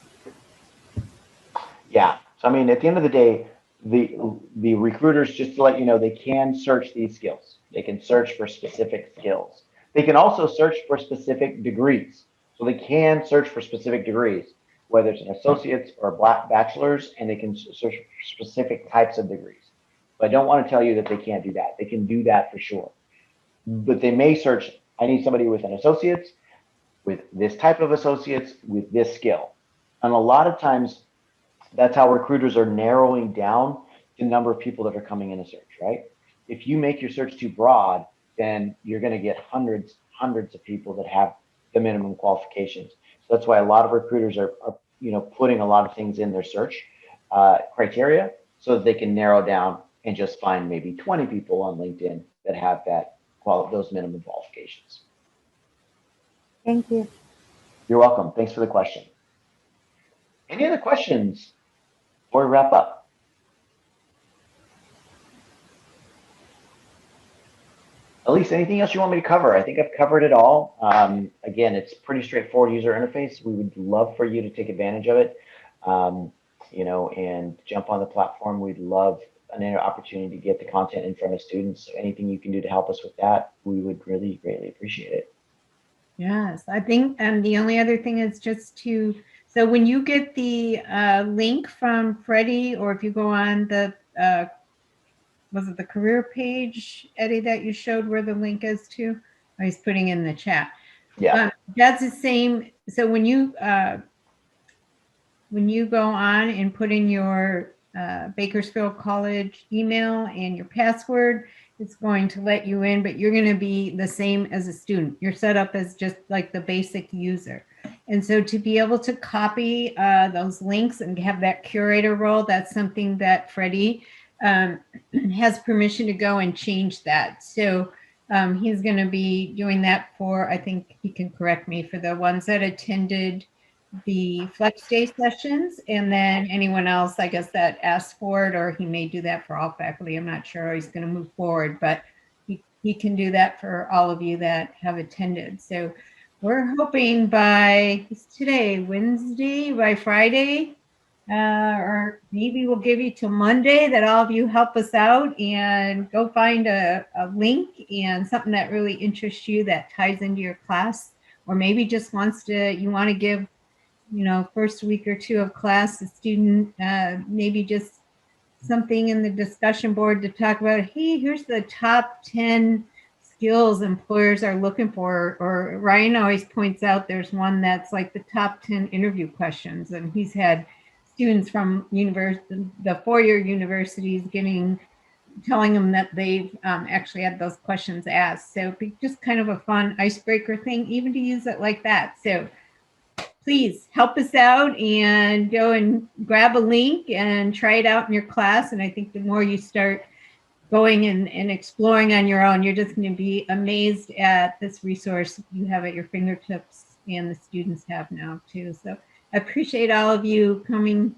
Yeah. So I mean, at the end of the day, the recruiters, just to let you know, they can search these skills. They can search for specific skills. They can also search for specific degrees. So they can search for specific degrees, whether it's an associate's or a bachelor's, and they can search for specific types of degrees. But I don't want to tell you that they can't do that. They can do that for sure. But they may search, I need somebody with an associate's, with this type of associates, with this skill. And a lot of times, that's how recruiters are narrowing down the number of people that are coming in a search, right? If you make your search too broad, then you're going to get hundreds of people that have the minimum qualifications. So that's why a lot of recruiters are putting a lot of things in their search criteria so that they can narrow down and just find maybe 20 people on LinkedIn that have those minimum qualifications. Thank you. You're welcome. Thanks for the question. Any other questions before we wrap up? Elise, anything else you want me to cover? I think I've covered it all. Again, it's pretty straightforward user interface. We would love for you to take advantage of it, and jump on the platform. We'd love an opportunity to get the content in front of students. So anything you can do to help us with that, we would really greatly appreciate it. Yes, I think, and the only other thing is just so when you get the link from Freddie, or if you go on the, was it the career page, Eddie, that you showed where the link is to? Oh, he's putting in the chat. Yeah. That's the same. So when you go on and put in your Bakersfield College email and your password, it's going to let you in, but you're going to be the same as a student. You're set up as just like the basic user. And so to be able to copy those links and have that curator role, that's something that Freddie has permission to go and change that. So he's going to be doing that for, I think he can correct me, for the ones that attended the Flex Day sessions, and then anyone else, I guess, that asked for it, or he may do that for all faculty. I'm not sure how he's going to move forward, but he can do that for all of you that have attended. So we're hoping by today, Wednesday, by Friday, or maybe we'll give you till Monday, that all of you help us out and go find a link and something that really interests you that ties into your class, or maybe just you want to give, first week or two of class, the student, maybe just something in the discussion board to talk about, hey, here's the top 10 skills employers are looking for. Or Ryan always points out there's one that's like the top 10 interview questions. And he's had students from the four-year universities telling them that they've actually had those questions asked. So it'd be just kind of a fun icebreaker thing, even to use it like that. So please help us out and go and grab a link and try it out in your class. And I think the more you start going and exploring on your own, you're just going to be amazed at this resource you have at your fingertips and the students have now too. So I appreciate all of you coming,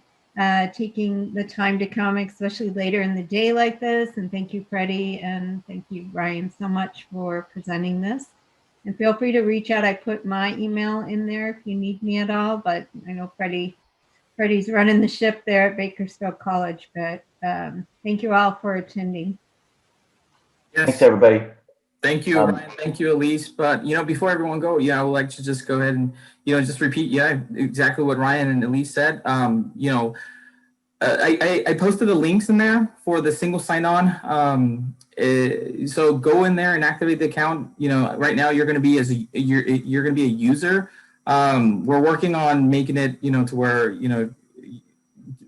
taking the time to come, especially later in the day like this. And thank you, Freddie, and thank you, Ryan, so much for presenting this. And feel free to reach out. I put my email in there if you need me at all, but I know Freddie's running the ship there at Bakersfield College, but thank you all for attending. Yes. Thanks, everybody. Thank you, Ryan. Thank you, Elise. But, before everyone go, I would like to just go ahead and, just repeat, exactly what Ryan and Elise said. I posted the links in there for the single sign-on. So go in there and activate the account. Right now you're going to be you're going to be a user. We're working on making it, to where,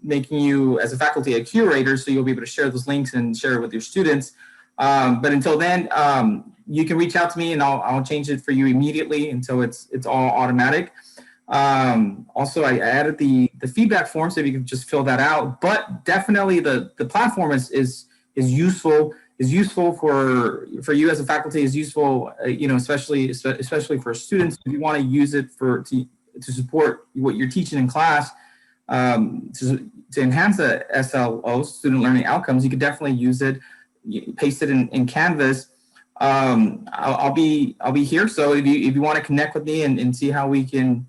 making you as a faculty a curator, so you'll be able to share those links and share it with your students. But until then, you can reach out to me and I'll change it for you immediately until it's all automatic. Also, I added the feedback form, so you can just fill that out. But definitely the platform is useful for you as a faculty, is useful, especially for students. If you want to use it to support what you're teaching in class, to enhance the SLO, student learning outcomes, you could definitely use it. Paste it in Canvas. I'll be here. So if you want to connect with me and see how we can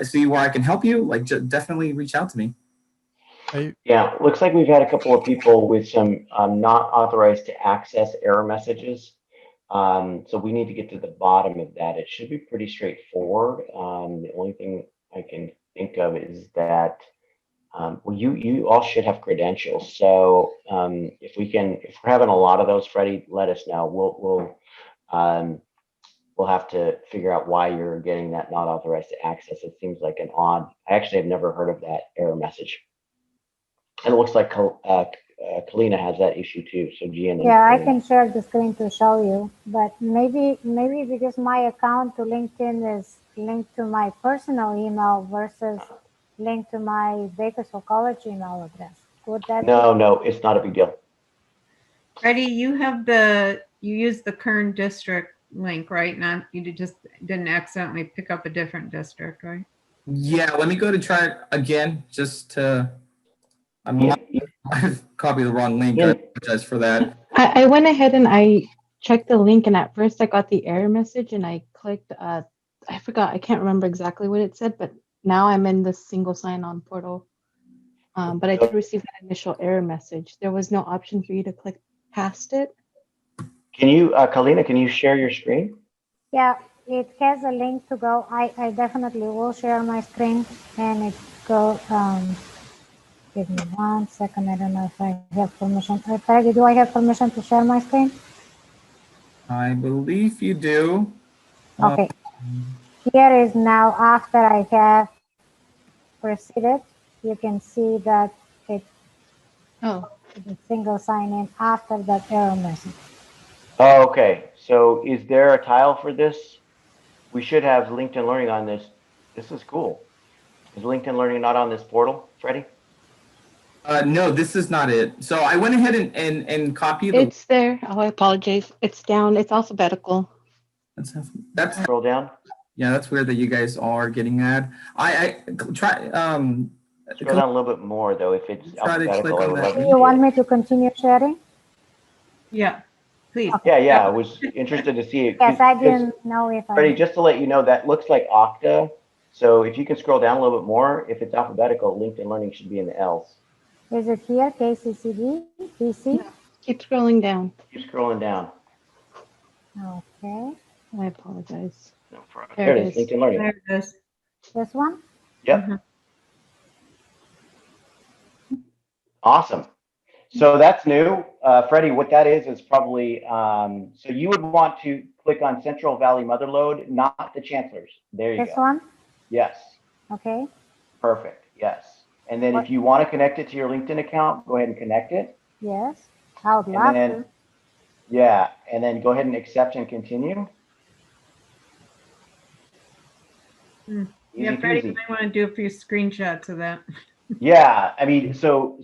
see where I can help you, definitely reach out to me. Yeah, looks like we've had a couple of people with some not authorized to access error messages. So we need to get to the bottom of that. It should be pretty straightforward. The only thing I can think of is that well, you all should have credentials. So if we're having a lot of those, Freddie, let us know. We'll have to figure out why you're getting that not authorized to access. It seems like an odd. I actually have never heard of that error message. And it looks like Kalina has that issue too. So Gian. Yeah, I can share the screen to show you, but maybe because my account to LinkedIn is linked to my personal email versus linked to my Bakersfield College email address. Would that No, it's not a big deal. Freddie, you use the Kern district link, right? You just didn't accidentally pick up a different district, right? Yeah, let me go to try it again, just to. I've copied the wrong link. I apologize for that. I went ahead and I checked the link, and at first I got the error message and I clicked, I forgot, I can't remember exactly what it said, but now I'm in the single sign-on portal. But I did receive that initial error message. There was no option for you to click past it. Can you, Kalina, can you share your screen? Yeah, it has a link to go. I definitely will share my screen, and it go. Give me 1 second. I don't know if I have permission. Freddie, do I have permission to share my screen? I believe you do. Okay. Here is now after I have proceeded. You can see that it's a single sign-in after that error message. Oh, okay. So is there a tile for this? We should have LinkedIn Learning on this. This is cool. Is LinkedIn Learning not on this portal, Freddie? No, this is not it. So I went ahead and copied. It's there. Oh, I apologize. It's down. It's alphabetical. That's scroll down. Yeah, that's weird that you guys are getting that. I try. Scroll down a little bit more though. If it's try to click on that. Do you want me to continue sharing? Yeah, please. Okay. Yeah. I was interested to see it. Yes, I didn't know if Freddie, just to let you know, that looks like Okta. So if you can scroll down a little bit more, if it's alphabetical, LinkedIn Learning should be in the L's. Is it here? KCCD? DC? No, keep scrolling down. Keep scrolling down. Okay. I apologize. No problem. There it is. LinkedIn Learning. There it is. This one? Yep. Awesome. So that's new. Freddie, what that is probably, so you would want to click on Central Valley Motherlode, not the Chancellor's. There you go. This one? Yes. Okay. Perfect. Yes. And then if you want to connect it to your LinkedIn account, go ahead and connect it. Yes. I would love to. Yeah. And then go ahead and accept and continue. Yeah, Freddie peasy. might want to do a few screenshots of that. Yeah, I mean, so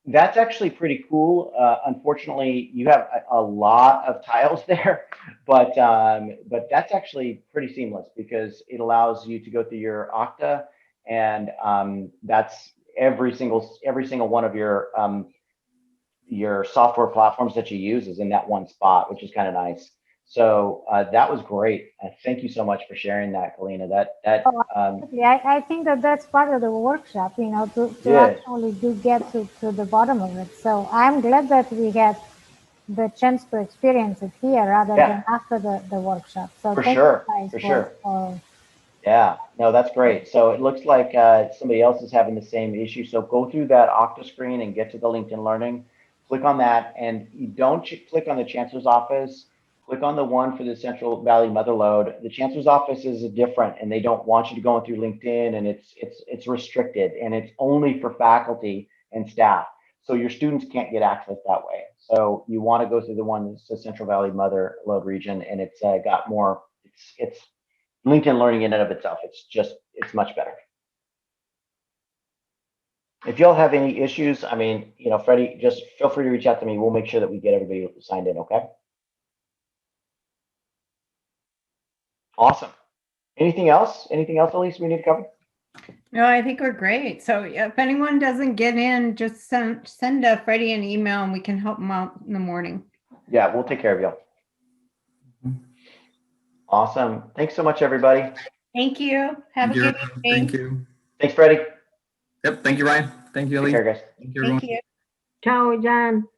that's actually pretty cool. Unfortunately, you have a lot of tiles there, but that's actually pretty seamless because it allows you to go through your Okta, and that's every single one of your software platforms that you use is in that one spot, which is kind of nice. So that was great. Thank you so much for sharing that, Kalina. Yeah, I think that that's part of the workshop, you know, to Yeah. actually do get to the bottom of it. So I'm glad that we had the chance to experience it here rather Yeah. than after the workshop. So For thank sure, you guys for sure. for Yeah, no, that's great. So it looks like somebody else is having the same issue. So go through that Okta screen and get to the LinkedIn Learning. Click on that, and you don't click on the Chancellor's Office. Click on the one for the Central Valley Motherlode. The Chancellor's Office is different, and they don't want you to go through LinkedIn, and it's restricted, and it's only for faculty and staff. So your students can't get access that way. So you want to go through the one that's the Central Valley Motherlode region, and it's got more. It's LinkedIn Learning in and of itself. It's much better. If y'all have any issues, I mean, you know, Freddie, just feel free to reach out to me. We'll make sure that we get everybody signed in, okay? Awesome. Anything else? Anything else, Elise, we need to cover? No, I think we're great. So if anyone doesn't get in, just send Freddie an email and we can help them out in the morning. Yeah, we'll take care of y'all. Awesome. Thanks so much, everybody. Thank you. Have a good evening. Thank you. Thanks, Freddie. Yep. Thank you, Ryan. Thank you, Take Elise. care, guys. Thank you, everyone. Thank you. Ciao, Jan.